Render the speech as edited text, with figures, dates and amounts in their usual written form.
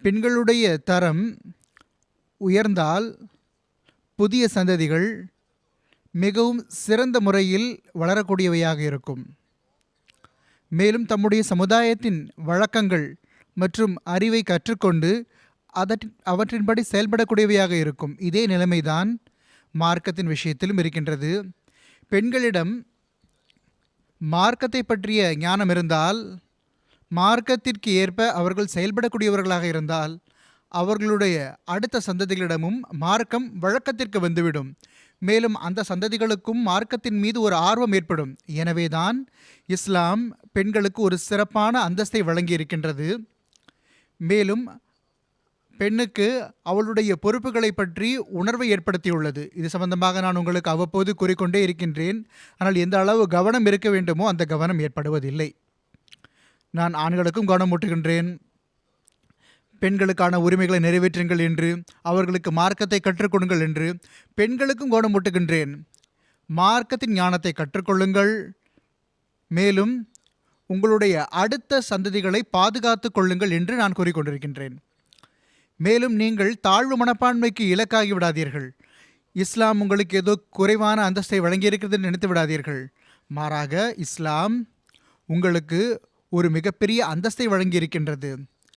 பெண்களுடைய தரம் உயர்ந்தால் புதிய சந்ததிகள் மிகவும் சிறந்த முறையில் வளரக்கூடியவையாக இருக்கும். மேலும் தம்முடைய சமுதாயத்தின் வழக்கங்கள் மற்றும் அறிவை கற்றுக்கொண்டு அவற்றின்படி செயல்படக்கூடியவையாக இருக்கும். இதே நிலைமைதான் மார்க்கத்தின் விஷயத்திலும் இருக்கின்றது. பெண்களிடம் மார்க்கத்தை பற்றிய ஞானம் இருந்தால், மார்க்கத்திற்கு ஏற்ப அவர்கள் செயல்படக்கூடியவர்களாக இருந்தால், அவர்களுடைய அடுத்த சந்ததிகளிடமும் மார்க்கம் வழக்கத்திற்கு வந்துவிடும். மேலும் அந்த சந்ததிகளுக்கும் மார்க்கத்தின் மீது ஒரு ஆர்வம் ஏற்படும். எனவேதான் இஸ்லாம் பெண்களுக்கு ஒரு சிறப்பான அந்தஸ்தை வழங்கி இருக்கின்றது. மேலும் பெண்ணுக்கு அவளுடைய பொறுப்புகளை பற்றி உணர்வை ஏற்படுத்தியுள்ளது. இது சம்பந்தமாக நான் உங்களுக்கு அவ்வப்போது கூறிக்கொண்டே இருக்கின்றேன். ஆனால் எந்த அளவு கவனம் இருக்க வேண்டுமோ அந்த கவனம் ஏற்படுவதில்லை. நான் ஆண்களுக்கும் கவனம் ஊட்டுகின்றேன், பெண்களுக்கான உரிமைகளை நிறைவேற்றுங்கள் என்று, அவர்களுக்கு மார்க்கத்தை கற்றுக்கொடுங்கள் என்று. பெண்களுக்கும் கவனம் ஊட்டுகின்றேன், மார்க்கத்தின் ஞானத்தை கற்றுக்கொள்ளுங்கள். மேலும் உங்களுடைய அடுத்த சந்ததிகளை பாதுகாத்து கொள்ளுங்கள் என்று நான் கூறிக்கொண்டிருக்கின்றேன். மேலும் நீங்கள் தாழ்வு மனப்பான்மைக்கு இலக்காகி விடாதீர்கள். இஸ்லாம் உங்களுக்கு ஏதோ குறைவான அந்தஸ்தை வழங்கியிருக்கிறது என்று நினைத்து விடாதீர்கள். மாறாக இஸ்லாம் உங்களுக்கு ஒரு மிகப்பெரிய அந்தஸ்தை வழங்கியிருக்கின்றது.